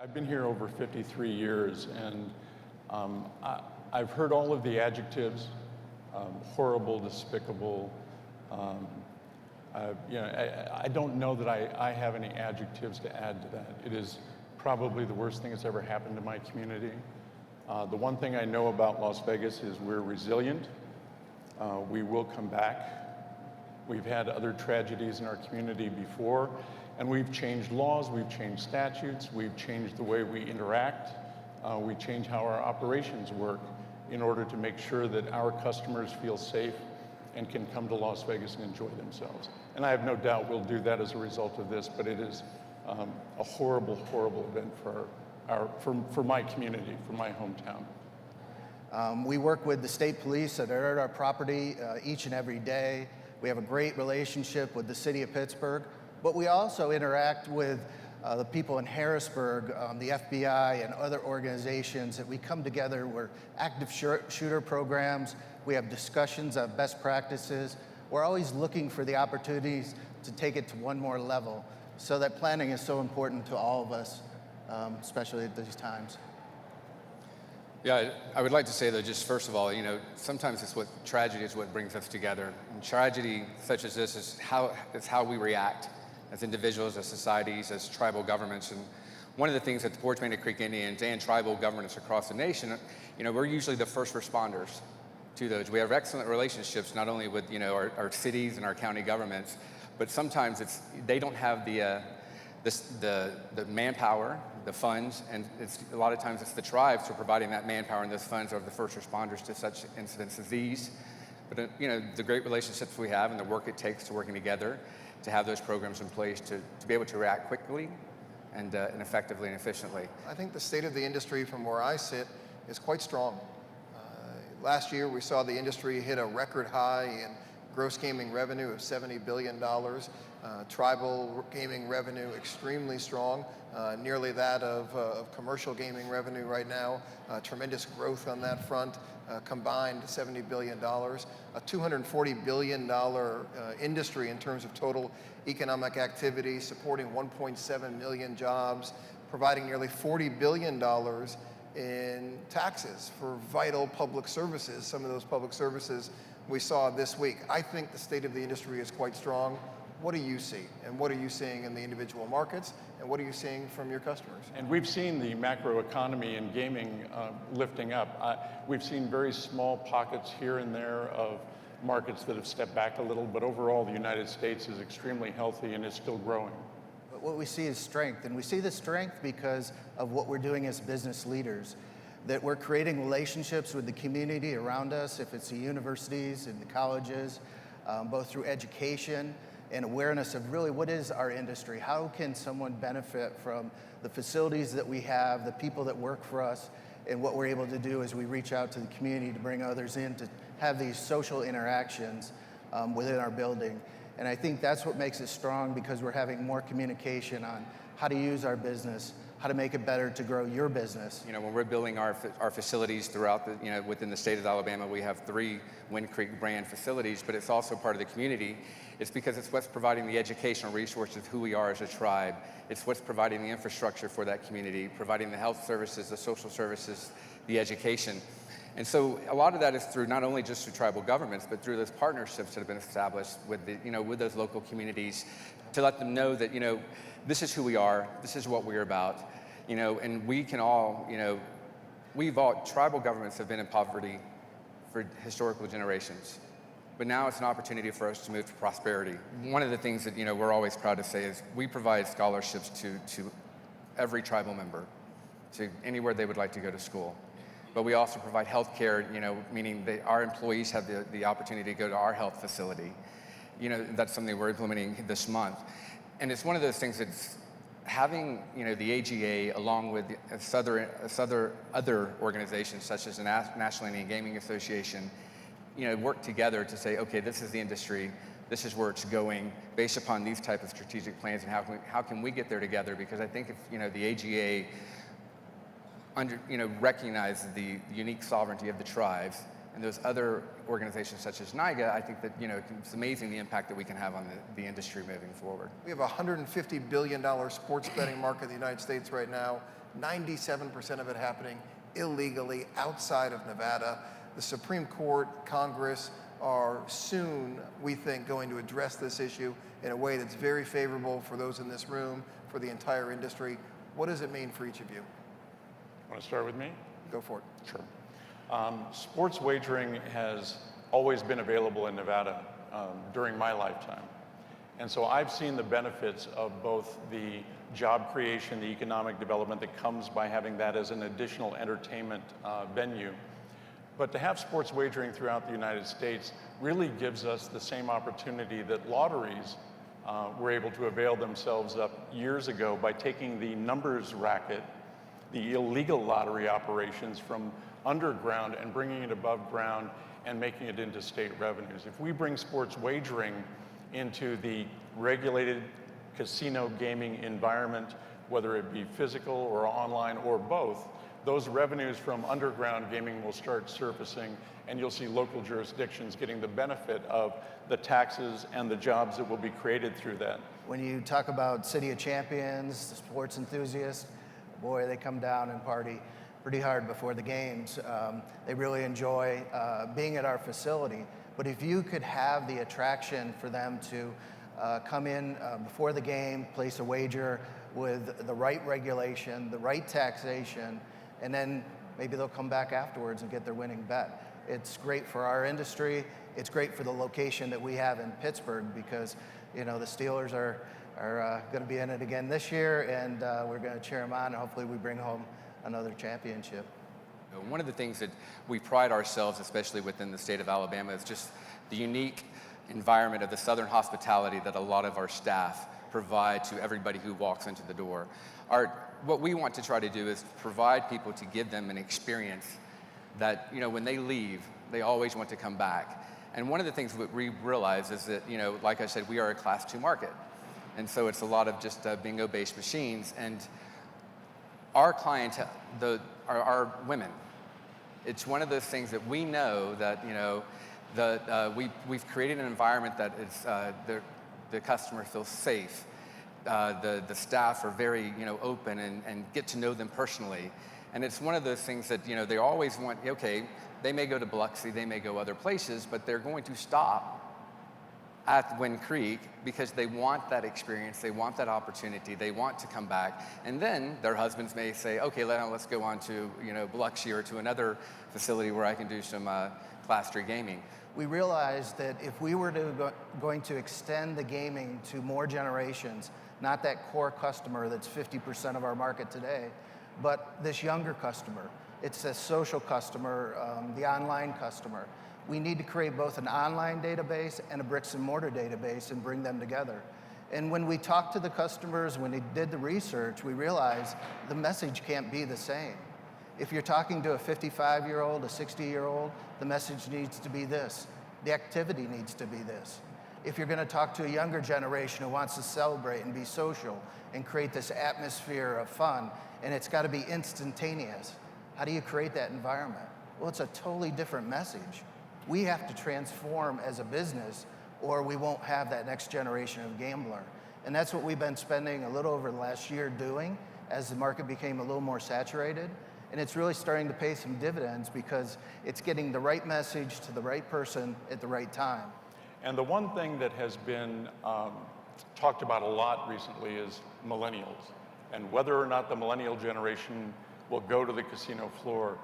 I've been here over 53 years, and I've heard all of the adjectives, horrible, despicable. I don't know that I have any adjectives to add to that. It is probably the worst thing that's ever happened to my community. The one thing I know about Las Vegas is we're resilient. We will come back. We've had other tragedies in our community before, and we've changed laws, we've changed statutes, we've changed the way we interact, we change how our operations work in order to make sure that our customers feel safe and can come to Las Vegas and enjoy themselves. And I have no doubt we'll do that as a result of this, but it is a horrible, horrible event for my community, for my hometown. We work with the state police that are at our property each and every day. We have a great relationship with the city of Pittsburgh, but we also interact with the people in Harrisburg, the FBI and other organizations that we come together. We're active shooter programs. We have discussions of best practices. We're always looking for the opportunities to take it to one more level. So that planning is so important to all of us, especially at these times. Yeah, I would like to say though, just first of all, sometimes tragedy is what brings us together. And tragedy such as this is how we react as individuals, as societies, as tribal governments. And one of the things that the Porch Bandit Creek Indians and tribal governments across the nation, we're usually the first responders to those. We have excellent relationships, not only with, our cities and our county governments, but sometimes they don't have the manpower, the funds, and a lot of times it's the tribes who are providing that manpower and those funds are the first responders to such incidents as these. But the great relationships we have and the work it takes to working together to have those programs in place to be able to react quickly and effectively and efficiently. I think the state of the industry from where I sit is quite strong. Last year we saw the industry hit a record high in gross gaming revenue of $70 billion. Tribal gaming revenue extremely strong, nearly that of commercial gaming revenue right now. Tremendous growth on that front, combined $70 billion. A $240 billion industry in terms of total economic activity, supporting 1.7 million jobs, providing nearly $40 billion in taxes for vital public services. Some of those public services we saw this week. I think the state of the industry is quite strong. What do you see? And what are you seeing in the individual markets? And what are you seeing from your customers? And we've seen the macroeconomy in gaming lifting up. We've seen very small pockets here and there of markets that have stepped back a little, but overall the United States is extremely healthy and is still growing. But what we see is strength, and we see the strength because of what we're doing as business leaders. That we're creating relationships with the community around us, if it's the universities and the colleges, both through education and awareness of really what is our industry. How can someone benefit from the facilities that we have, the people that work for us, and what we're able to do as we reach out to the community to bring others in to have these social interactions within our building. And I think that's what makes it strong, because we're having more communication on how to use our business, how to make it better to grow your business. When we're building our facilities throughout within the state of Alabama, we have 3 Wind Creek brand facilities, but it's also part of the community. It's because it's what's providing the educational resources of who we are as a tribe. It's what's providing the infrastructure for that community, providing the health services, the social services, the education. And so a lot of that is through not only just through tribal governments, but through those partnerships that have been established with with those local communities to let them know that, this is who we are, this is what we're about, and we can all, tribal governments have been in poverty for historical generations. But now it's an opportunity for us to move to prosperity. One of the things that, we're always proud to say is we provide scholarships to every tribal member, to anywhere they would like to go to school. But we also provide health care, meaning that our employees have the opportunity to go to our health facility. That's something we're implementing this month. And it's one of those things that's having, the AGA along with other organizations such as the National Indian Gaming Association, work together to say, okay, this is the industry, this is where it's going, based upon these type of strategic plans, and how can we get there together? Because I think if, the AGA recognizes the unique sovereignty of the tribes, and those other organizations such as NIGA, I think that, it's amazing the impact that we can have on the industry moving forward. We have a $150 billion sports betting market in the United States right now. 97% of it happening illegally outside of Nevada. The Supreme Court, Congress are soon, we think, going to address this issue in a way that's very favorable for those in this room, for the entire industry. What does it mean for each of you? Want to start with me? Go for it. Sure. Sports wagering has always been available in Nevada during my lifetime. And so I've seen the benefits of both the job creation, the economic development that comes by having that as an additional entertainment venue. But to have sports wagering throughout the United States really gives us the same opportunity that lotteries were able to avail themselves up years ago by taking the numbers racket, the illegal lottery operations from underground and bringing it above ground and making it into state revenues. If we bring sports wagering into the regulated casino gaming environment, whether it be physical or online or both, those revenues from underground gaming will start surfacing, and you'll see local jurisdictions getting the benefit of the taxes and the jobs that will be created through that. When you talk about City of Champions, the sports enthusiasts, boy, they come down and party pretty hard before the games. They really enjoy being at our facility. But if you could have the attraction for them to come in before the game, place a wager with the right regulation, the right taxation, and then maybe they'll come back afterwards and get their winning bet. It's great for our industry. It's great for the location that we have in Pittsburgh because, you know, the Steelers are going to be in it again this year, and we're going to cheer them on, and hopefully we bring home another championship. One of the things that we pride ourselves, especially within the state of Alabama, is just the unique environment of the Southern hospitality that a lot of our staff provide to everybody who walks into the door. What we want to try to do is provide people to give them an experience that, you know, when they leave, they always want to come back. And one of the things that we realize is that, you know, like I said, we are a Class 2 market. And so it's a lot of just bingo-based machines. And our clientele, our women, it's one of those things that we know that, you know, we've created an environment that is, the customer feels safe. The staff are very, you know, open and get to know them personally. And it's one of those things that, you know, they always want, okay, they may go to Biloxi, they may go other places, but they're going to stop at Wind Creek because they want that experience, they want that opportunity, they want to come back. And then their husbands may say, okay, let's go on to, you know, Biloxi or to another facility where I can do some Class 3 gaming. We realized that if we were going to extend the gaming to more generations, not that core customer that's 50% of our market today, but this younger customer, it's a social customer, the online customer. We need to create both an online database and a bricks and mortar database and bring them together. And when we talked to the customers, when we did the research, we realized the message can't be the same. If you're talking to a 55-year-old, a 60-year-old, the message needs to be this. The activity needs to be this. If you're going to talk to a younger generation who wants to celebrate and be social and create this atmosphere of fun, and it's got to be instantaneous, how do you create that environment? Well, it's a totally different message. We have to transform as a business, or we won't have that next generation of gambler. And that's what we've been spending a little over the last year doing as the market became a little more saturated. And it's really starting to pay some dividends because it's getting the right message to the right person at the right time. And the one thing that has been talked about a lot recently is millennials, and whether or not the millennial generation will go to the casino floor.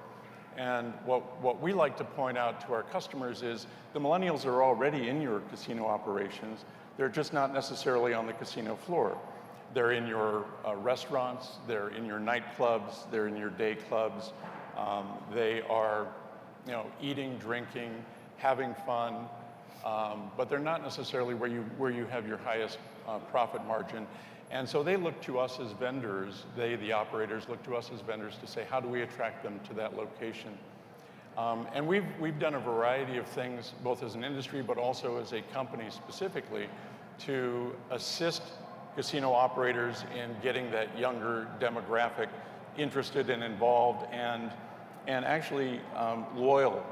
And what we like to point out to our customers is the millennials are already in your casino operations. They're just not necessarily on the casino floor. They're in your restaurants, they're in your nightclubs, they're in your day clubs. They are, you know, eating, drinking, having fun, but they're not necessarily where you have your highest profit margin. And so they look to us as vendors, the operators, look to us as vendors to say, how do we attract them to that location? And we've done a variety of things, both as an industry, but also as a company specifically, to assist casino operators in getting that younger demographic interested and involved and actually loyal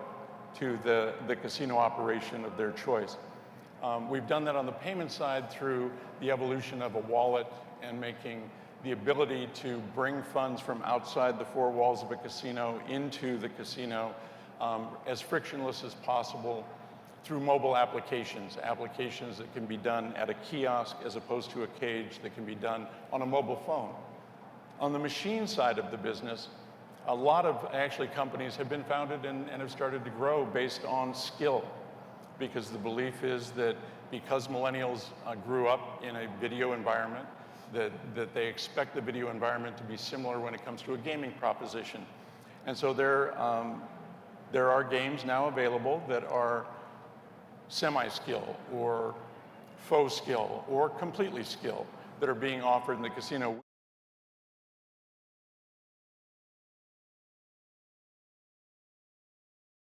to the casino operation of their choice. We've done that on the payment side through the evolution of a wallet and making the ability to bring funds from outside the four walls of a casino into the casino as frictionless as possible through mobile applications that can be done at a kiosk as opposed to a cage, that can be done on a mobile phone. On the machine side of the business, a lot of actually companies have been founded and have started to grow based on skill, because the belief is that because millennials grew up in a video environment, that they expect the video environment to be similar when it comes to a gaming proposition. And so there are games now available that are semi-skill or faux skill or completely skill that are being offered in the casino.